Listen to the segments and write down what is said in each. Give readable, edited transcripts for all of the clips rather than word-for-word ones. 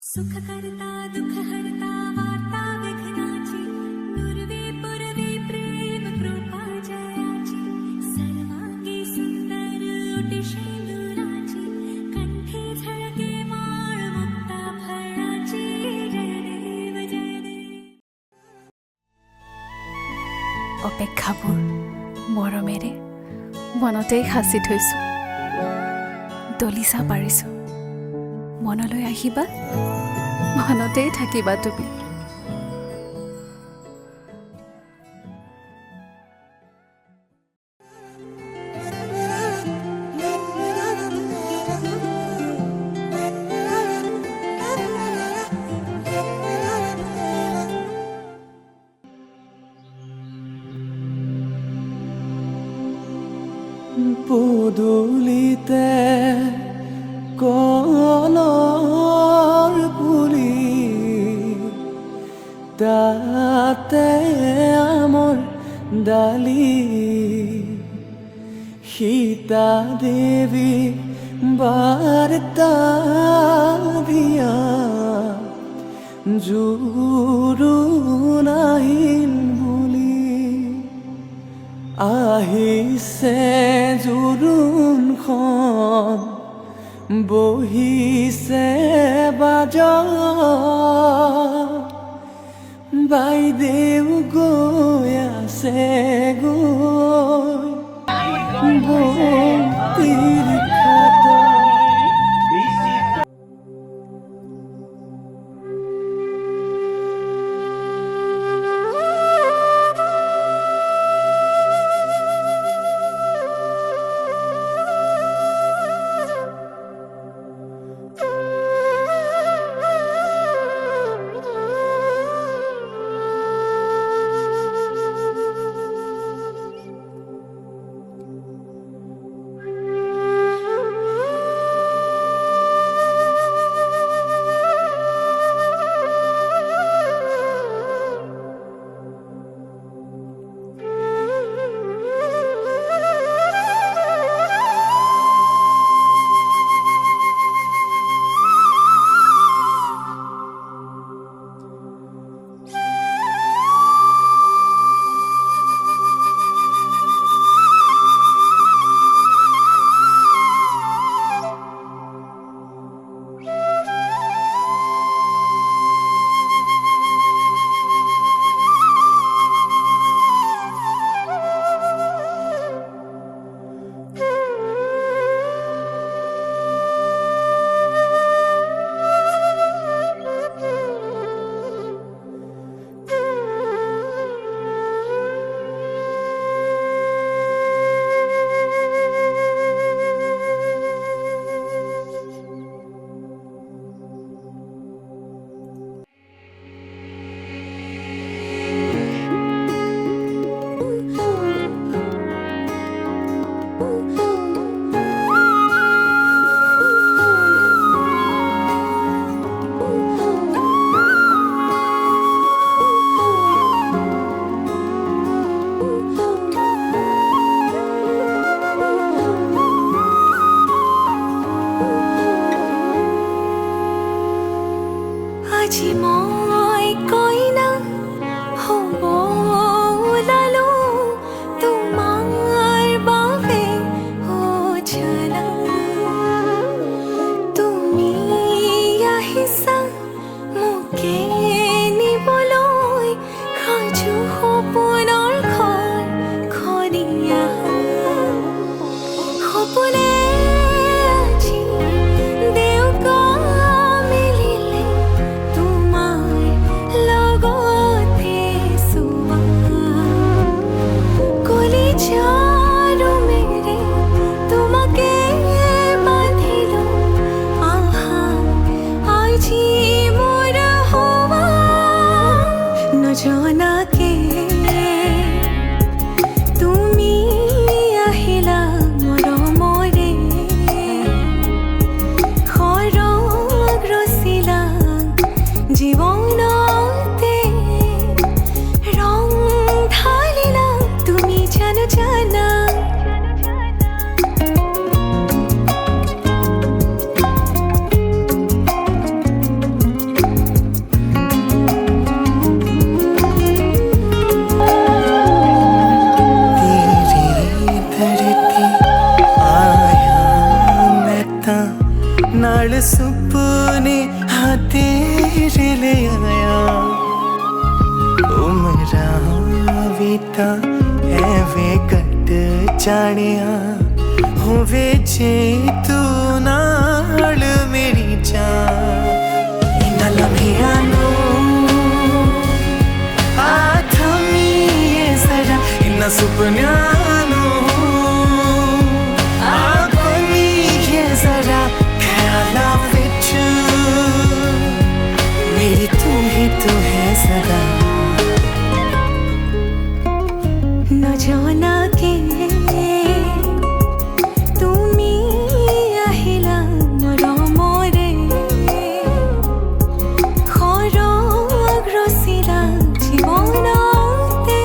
सुख करता दुख हरता वार्ता विघ्नाची पूर्वी पूर्वी प्रेम कृपा जयाची सर्वांगी सुंदर ओटी शेंदुराची कंठी झळके माळ मुक्ता फळाची जय देव जय देव অপেক্ষাবোৰ মৰমেৰে মনতেই সাঁচি থৈছোঁ দলিচা পাৰিছোঁ মনলৈ আহিবা মনতেই থাকিবা তুমি পদূলিতে কলৰ পুলি তাতে আমৰ ডালি সীতা দেৱী বাৰ্তা দিয়া জোৰোণ আহিল বুলি আহিছে জোৰোণখন বহিছে বাজত বাইদেউ গৈ আছে গৈ বন্তিৰ ঘাটত सुपने हाँ तेरे ले आया उमरा बीता है वे कट जानिया होवे जे तू नाल मेरी जान इना लम्हिया नो आथमीए जरा इना सुपन्या नो आखमीए जरा ख्याला विच मेरी तू ही तो है सदा न जाना के তুমি আহিলা মোৰ মৰে খৰগ্ৰচিলা জীৱনতে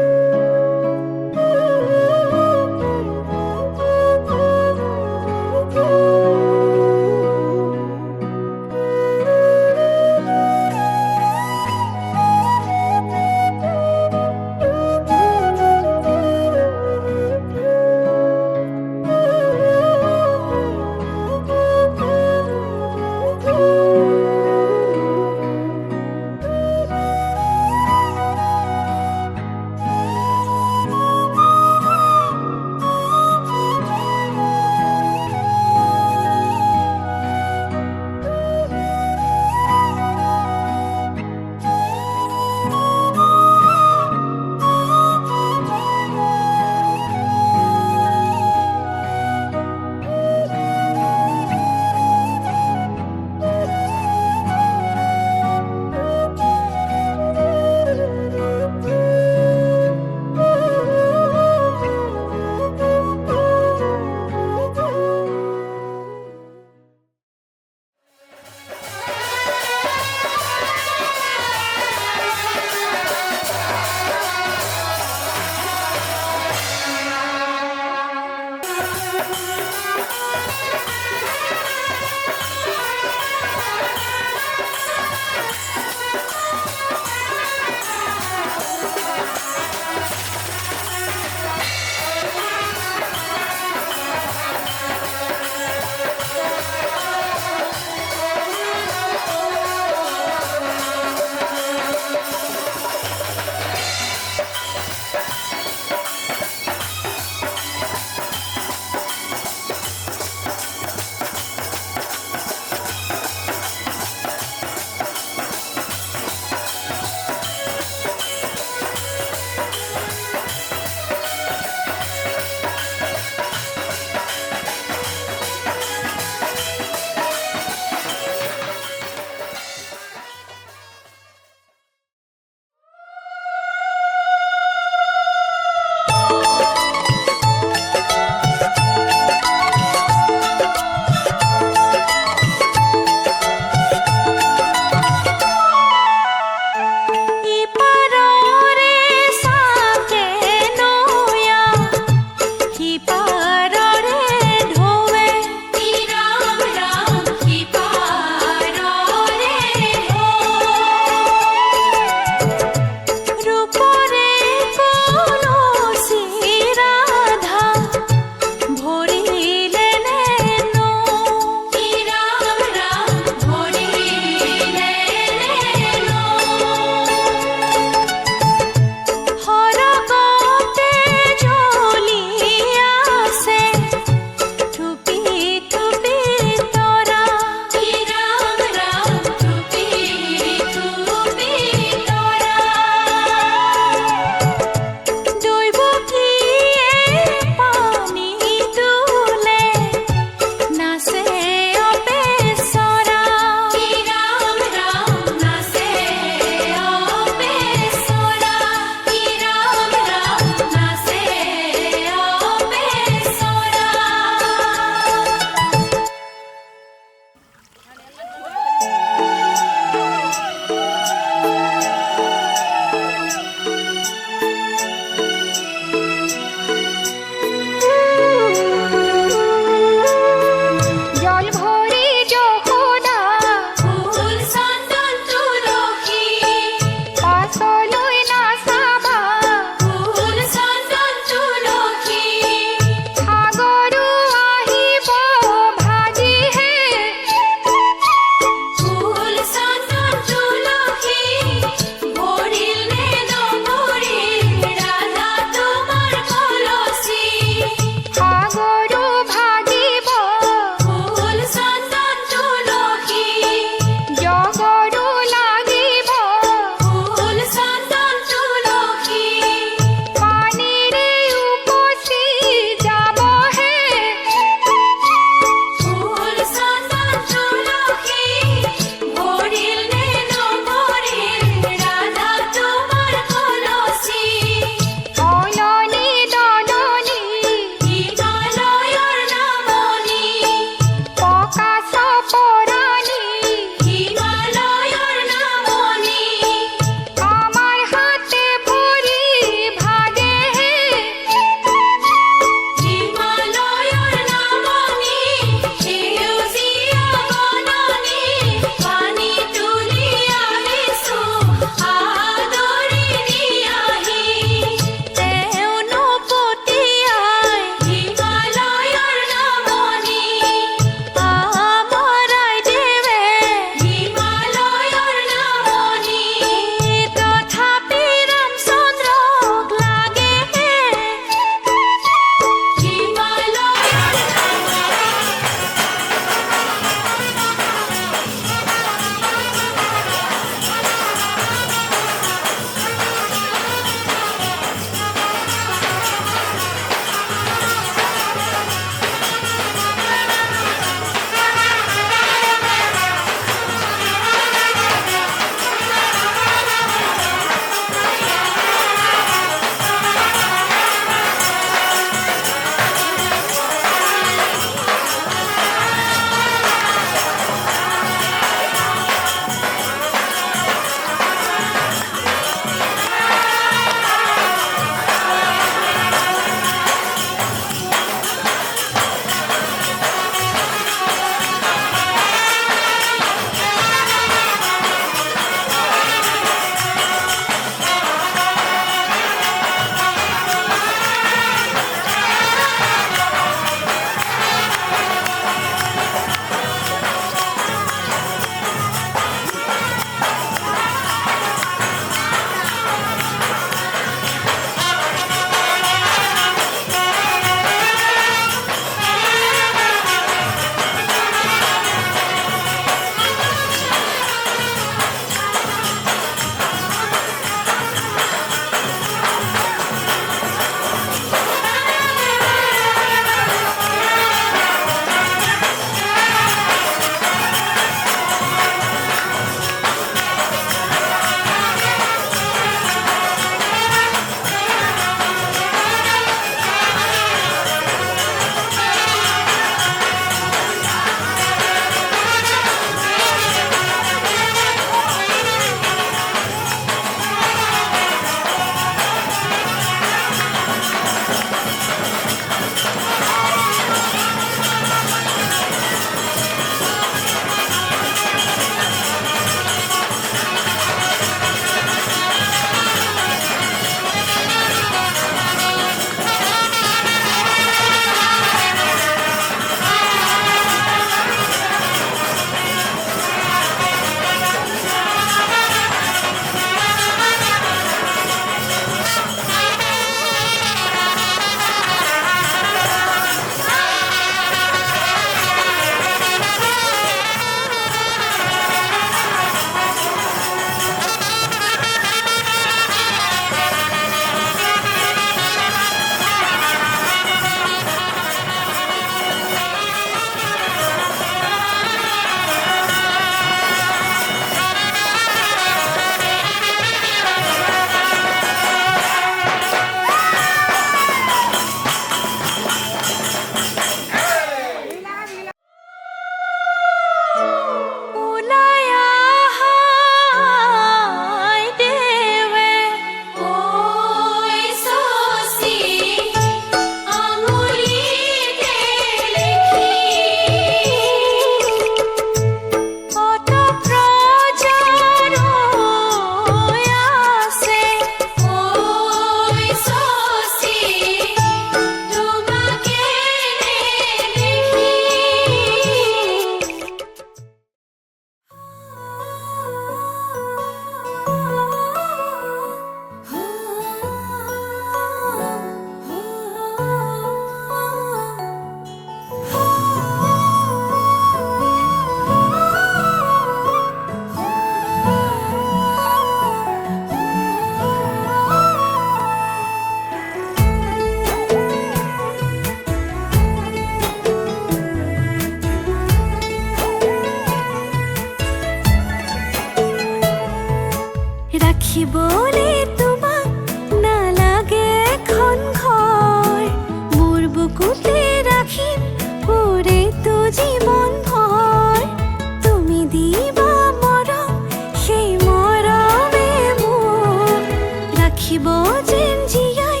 যেন জীয়াই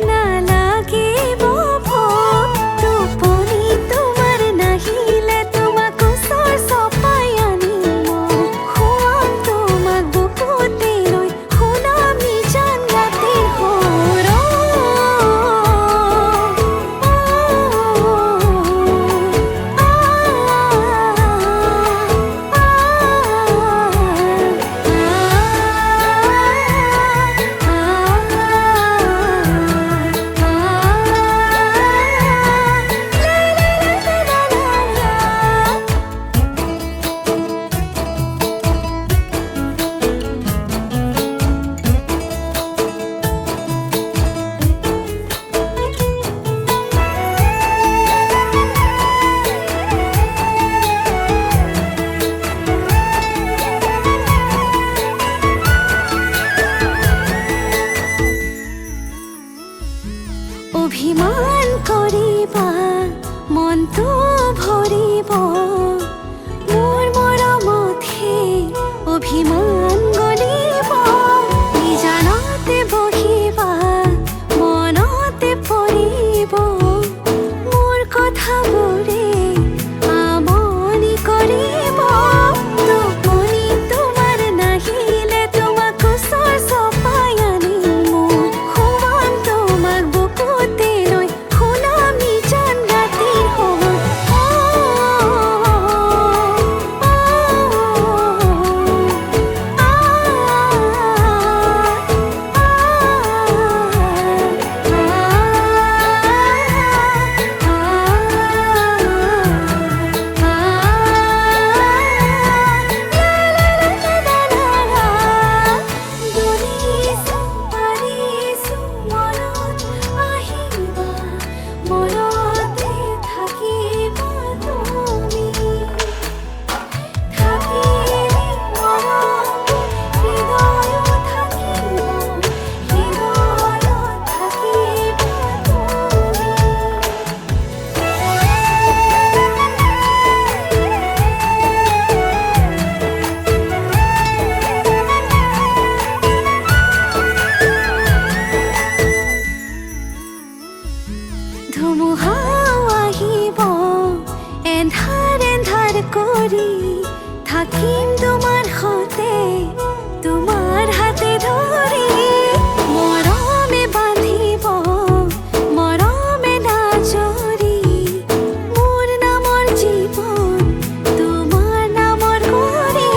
নালাগিব ভোক টোপনি তোমাৰ নাহিলে তোমাক ওচৰ চপাই আনিম মই শুৱাম তোমাক বুকুতে লৈ শুনাম নিজান ৰাতিৰ সুৰ অভিমান কৰিবা মনটো ভৰিব মোৰ মৰমতহে অভিমান গলিব নিজানতে বহিবা মনতে পৰিব মোৰ কথাবোৰে আমনি কৰিব টোপনি তোমাৰ নাহিলে তোমাক ওচৰ চপাই আনিম মই শুৱাম তোমাক বুকুতে লৈ শুনাম নিজান ৰাতিৰ সুৰ মনতে থাকিবা তুমি থাকিলে মৰম হৃদয়ত থাকিবা হৃদয়ত থাকিবা ধুমুহা আহিব এন্ধাৰ এন্ধাৰ কৰি থাকিম তোমাৰ সতে তোমাৰ হাতে ধৰি মৰমে বান্ধিব মৰমে নাজৰি মোৰ নামৰ জীৱন তোমাৰ নামৰ কৰি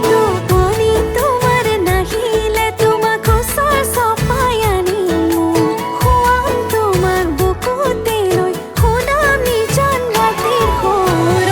টোপনি তোমাৰ নাহিলে তোমাক ওচৰ চপাই আনিম মই শুৱাম তোমাক বুকুতে লৈ শুনাম নিজান ৰাতিৰ সুৰ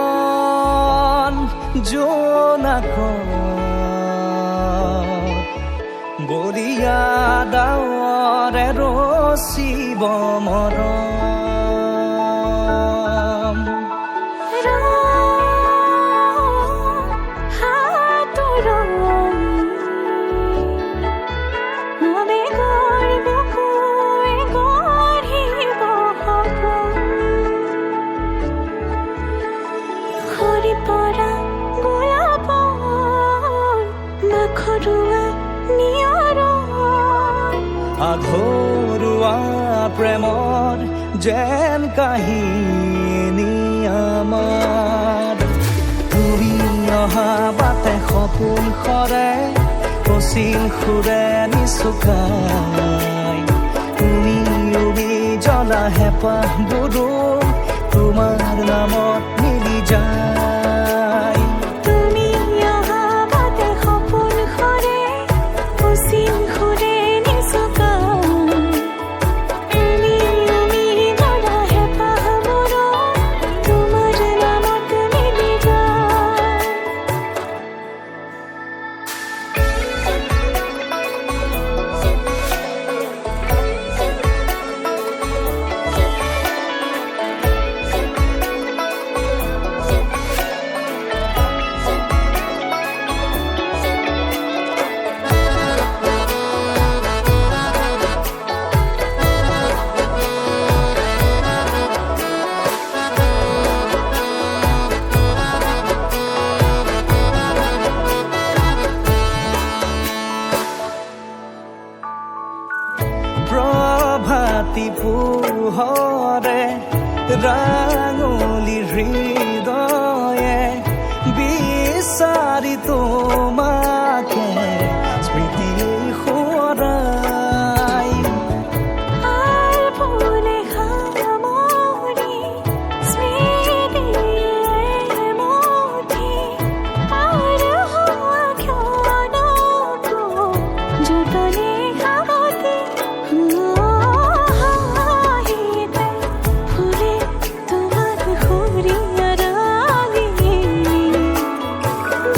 মন জোনাক বৰিয়া ডাৱৰে ৰচিব মৰম আধৰুৱা প্ৰেমৰ যেন কাহিনী আমাৰ ঘূৰি অহা বাটে সপোন সৰে কুচিন সুৰে নিচুকাই তুমি জ্বলা হেঁপাহবোৰো তোমাৰ নামত মিলি যায় তুমি অহা বাটে সপোন সৰে কুচিন সুৰে নিচুকাই তুমি জ্বলা হেঁপাহবোৰো তোমাৰ নামত মিলি যায় প্ৰভাতী পোহৰে ৰাঙলী হৃদয়ে বিচাৰি তোমাকে স্মৃতি সোঁৱৰাই আর ফুলে খামরি স্মৃতিয়ে মুঠি আর হওয়া ক্ষণকো যতনে খাবতি হাহিতে ফুলে তোমার খুরিয়া রাগি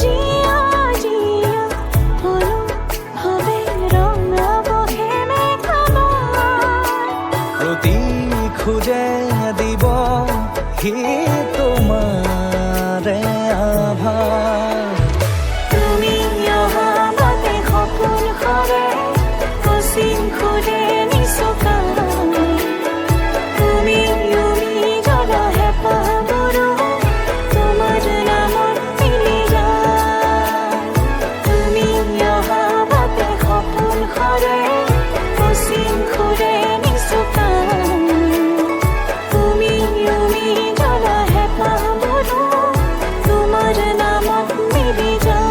জিয়া জিয়া হলো হবে রঙা বহে মেঘামার প্ৰতি খোজে দিব সি তোমাৰে আভাস তুমি অহা বাটে সপোন সৰে কুচিন সুৰে নিচুকাই তুমি জ্বলা হেঁপাহবোৰো তোমাৰ নামত মিলি যায় তুমি অহা বাটে সপোন সৰে কুচিন সুৰে নিচুকাই তুমি জ্বলা হেঁপাহবোৰো তোমাৰ নামত মিলি যায়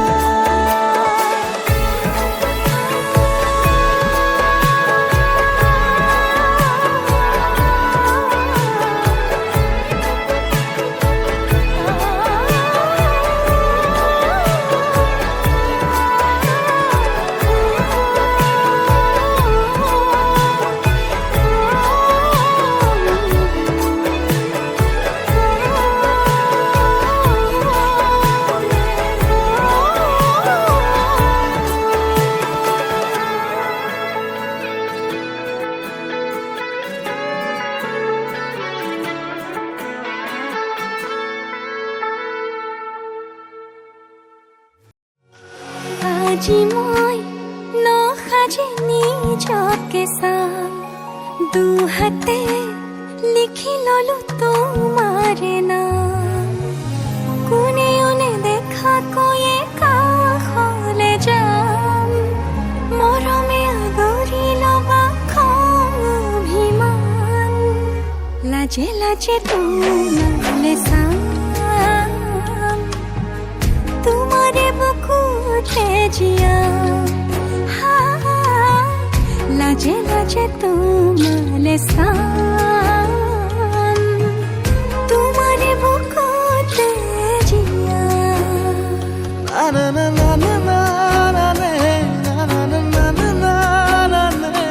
আজি মই নসাজে নিজকে চাই দুহাতে লিখি ললো তোমাৰে নাম কোনেও নেদেখা কৈয়ে কাষলে যাম মৰমে আদৰি লবা খং অভিমান লাজে লাজে তোমালে চাম তোমারে বুকুতে জিয়া লাজে লাজে তোমালে চাম তোমারে বুকুতে জিয়া না না না না না না নে, না না না না না না না নে,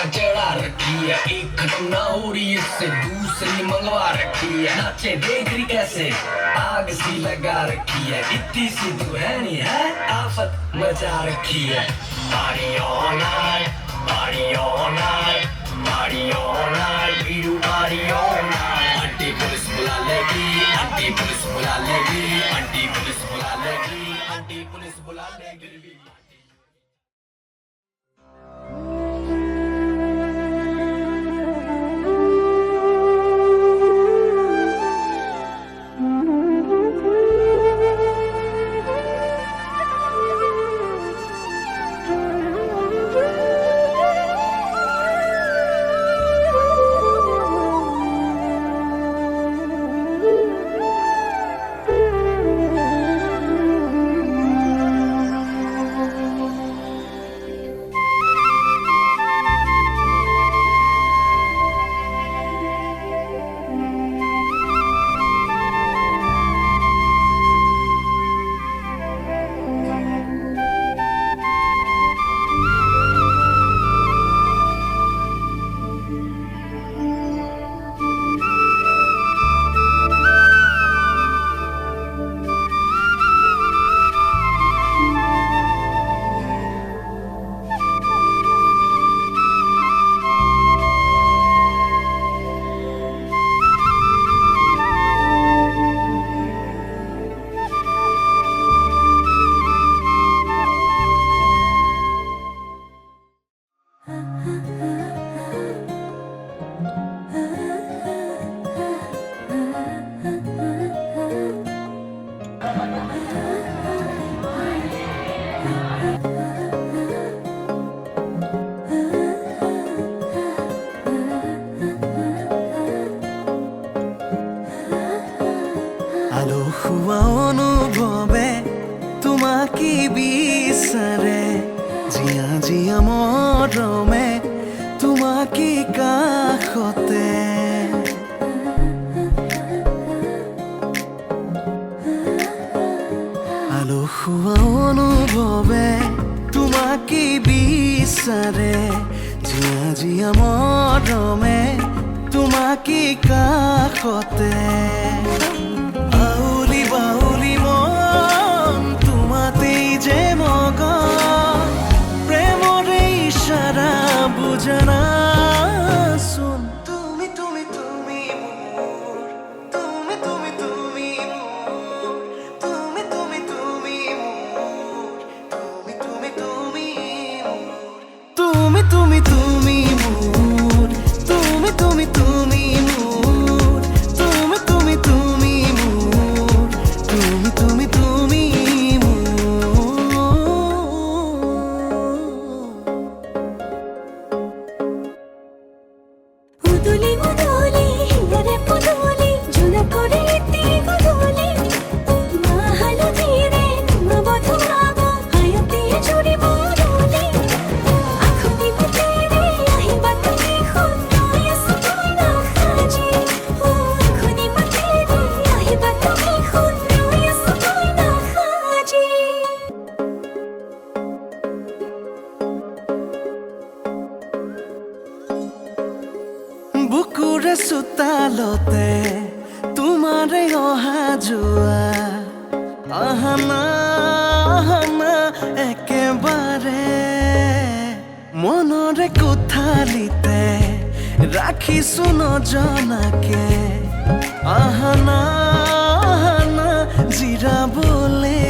चढ़ा रखी है एक खत्म ना हो रही इससे दूसरी मंगवा रखी है नाचे देख रही कैसे आग सी लगा रखी है इतनी सी तू है नहीं है आफत मचा रखी है party all night party all night party all night we do party all night aunty police बुला लेगी आंटी पुलिस बुला लेगी आंटी पुलिस बुला लेगी आंटी पुलिस बुला लेगी অনুভৱে তোমাকে বিচাৰে জিয়া জিয়া মৰমে তোমাকে কাষতে আলসুৱা অনুভৱে তোমাকে বিচাৰে জিয়া জিয়া মৰমে তোমাকে কাষতে বাউলি মন তোমাতেই যে মগন প্ৰেমৰে ইশাৰা বুজনা চোন তুমি তুমি তুমি মোৰ তুমি তুমি তুমি মোৰ তুমি তুমি তুমি মোৰ তুমি তুমি তুমি মোৰ তুমি তুমি তুমি মোৰ তুমি তুমি তুমি মোৰ তুমি তুমি তুমি বুকুৰে চোতালতে তোমাৰে অহা যোৱা আহানা আহানা একেবাৰে মনৰে কোঠালিতে ৰাখিছো নজনাকে আহানা আহানা জিৰাবলে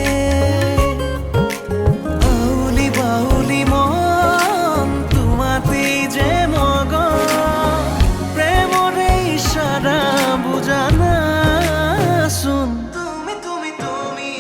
আউলি বাউলি মন তোমাতেই যে মগন প্ৰেমৰে ইশাৰা বুজানা চোন তুমি তুমি তুমি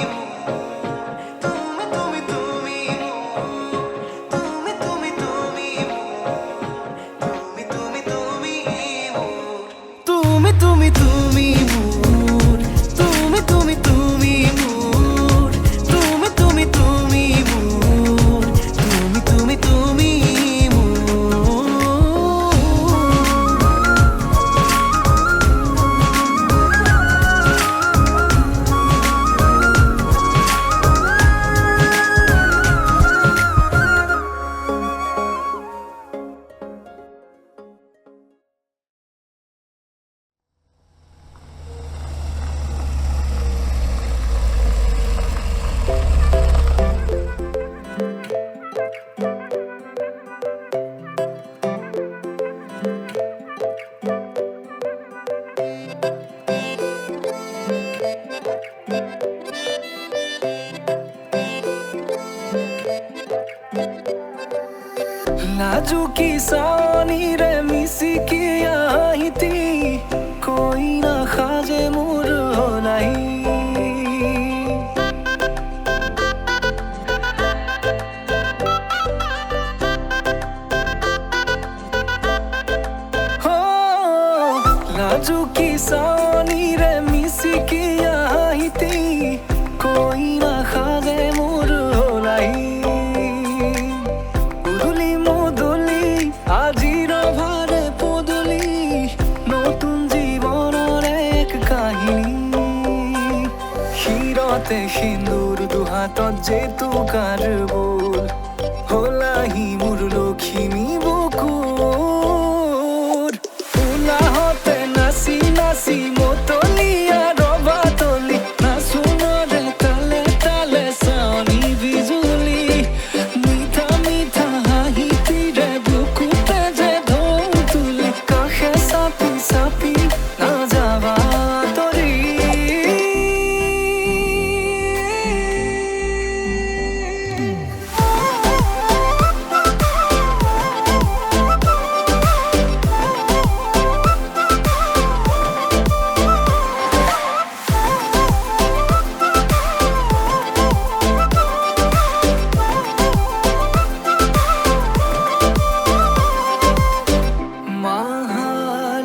লাজুকী চাৱনিৰে মিচিকি আহিতি কৈ নাসাজে মোৰ নাই লাজুকী চাৱনিৰে মিচিকি আহিতি কৈ নাসাজে মোৰ নাই উদুলি মুদুলি আজিৰ ভাৰে পদূলি নতুন জীৱনৰ এক কাহিনী শিৰতে সিন্দুৰ দুহাতত জেতুকাৰ বোল হলাহি মোৰ লখিমী বুকুৰ উলাহতে নাচি নাচি মতলীয়া ৰবাতলি নাচোনৰে তালে তালে চাৱনি বিজুলি মিঠা মিঠা হাঁহিতিৰে বুকুতে যে ঢৌ তুলি কাষে চাপি চাপি নাযাবা আঁতৰি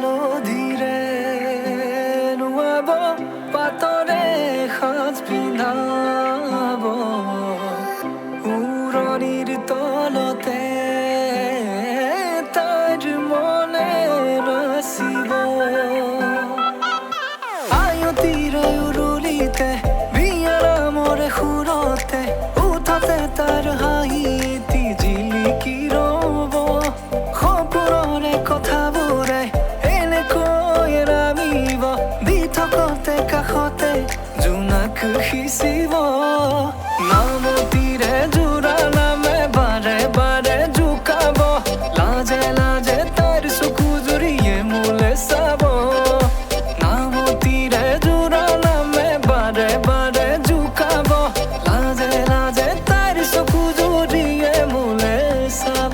মাহালধিৰে নুৱাব পাতৰে সাজ পিন্ধাব উৰণিৰ তলতে তাইৰ মনে নাচিব আয়তিৰে উৰুলিতে বিয়াৰামৰে সুৰতে উঠতে তাৰ হাঁহি এটি জিলিকি ৰ'ব সপোনৰে কথাবোৰে এনেকৈ নামিব দি থকতে কাষতে জোনাক সিঁচিব নামতিৰে জোৰা নামে বাৰে বাৰে জোকাব লাজে লাজে তাইৰ চকু জুৰিয়ে মোলে চাব নামতিৰে জোৰা নামে বাৰে বাৰে জোকাব লাজে লাজে তাইৰ চকু জুৰিয়ে মোলে চাব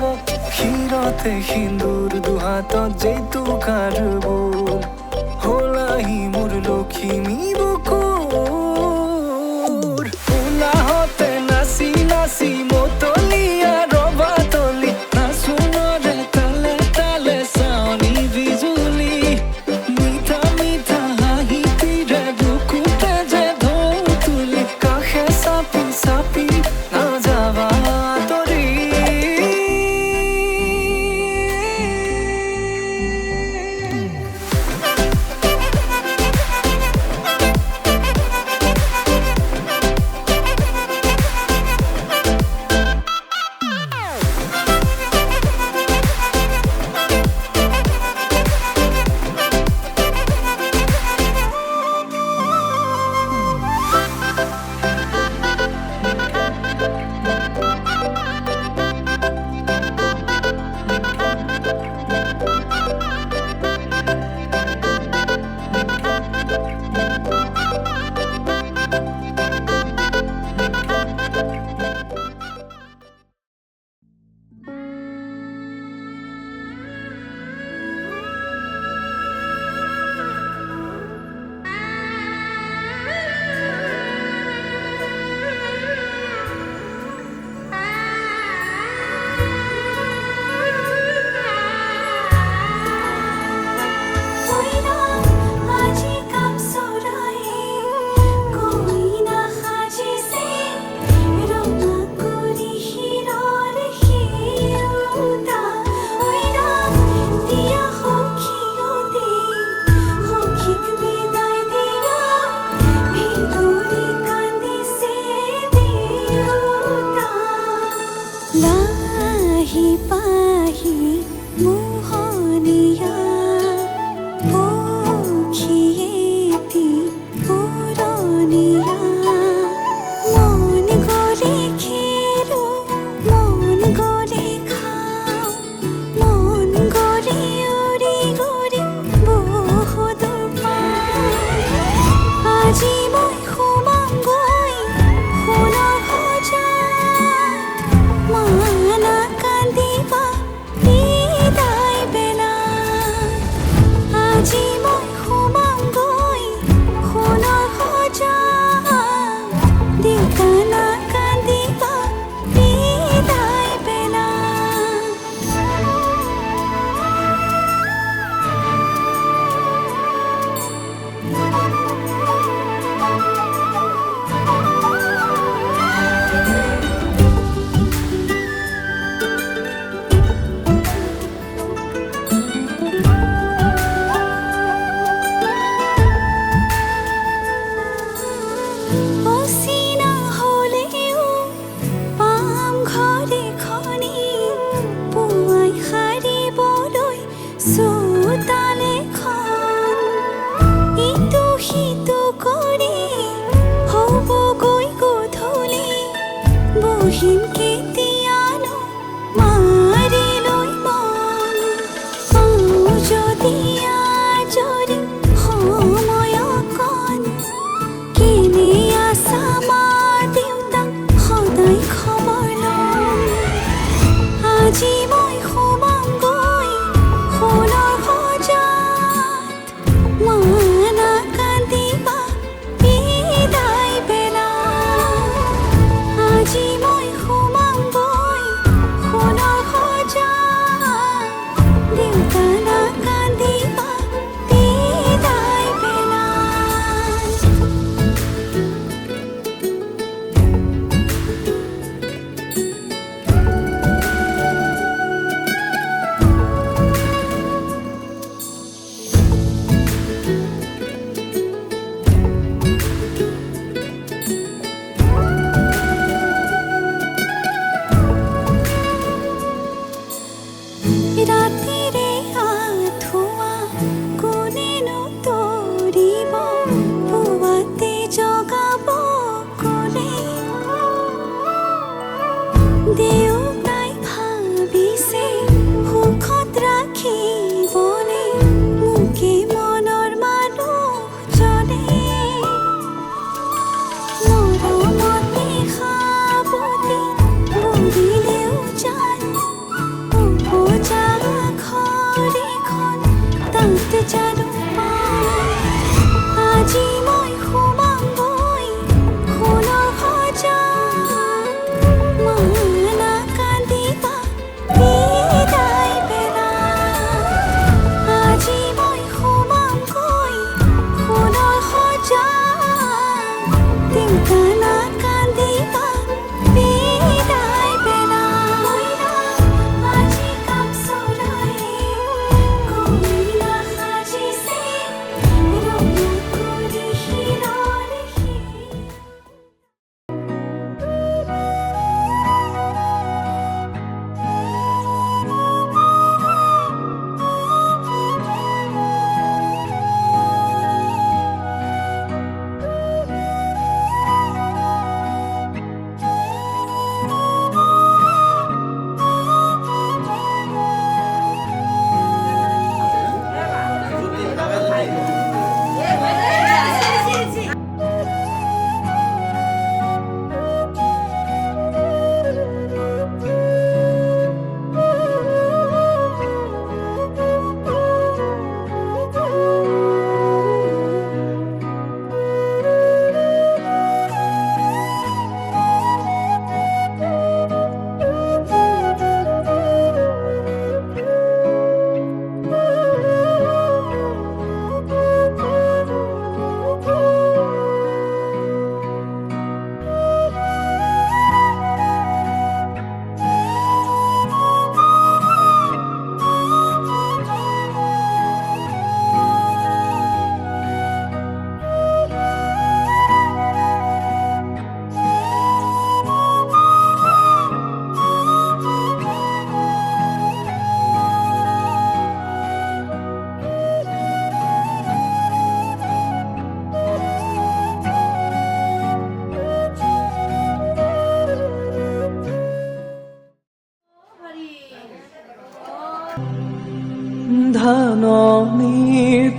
শিৰতে সিন্দুৰ দুহাতত জেতুকাৰ বোল হলাহি মোৰ লখিমী বুকুৰ উলাহতে নাচি নাচি মতলীয়া ৰবাতলি নাচোনৰে তালে তালে চাৱনি বিজুলি মিঠা মিঠা হাঁহিতিৰে বুকুতে যে ঢৌ তুলি কাষে চাপি চাপি নাযাবা আঁতৰি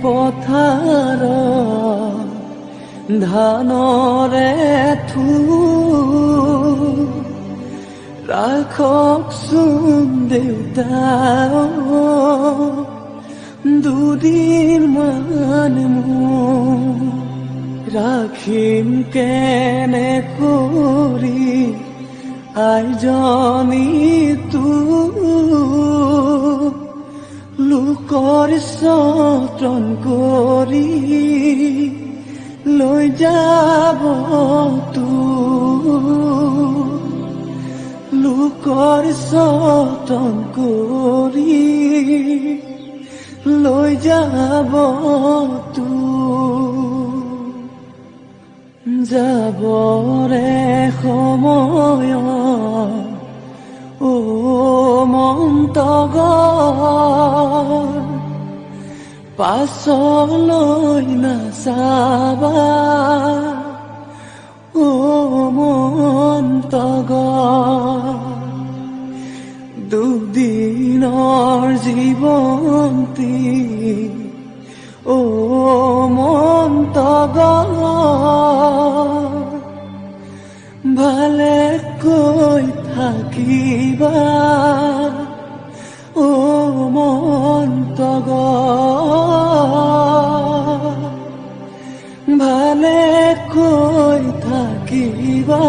পথাৰ ধানৰে থু ৰাখকচোন দেউতা দুদিনমান মোৰ ৰাখিম কেনে কৰি আইজনী তোক লোকৰ যতন কৰি লৈ যাব তোক লোকৰ যতন কৰি লৈ যাব তোক যাবৰে সময় মন্তগৰ পাছলৈ নাচাবা মন্তগৰ দুদিনৰ জীৱন্তী মন্তগৰ ভালে কৈ থাকিবা মন্তগৰ ভালে কৈ থাকিবা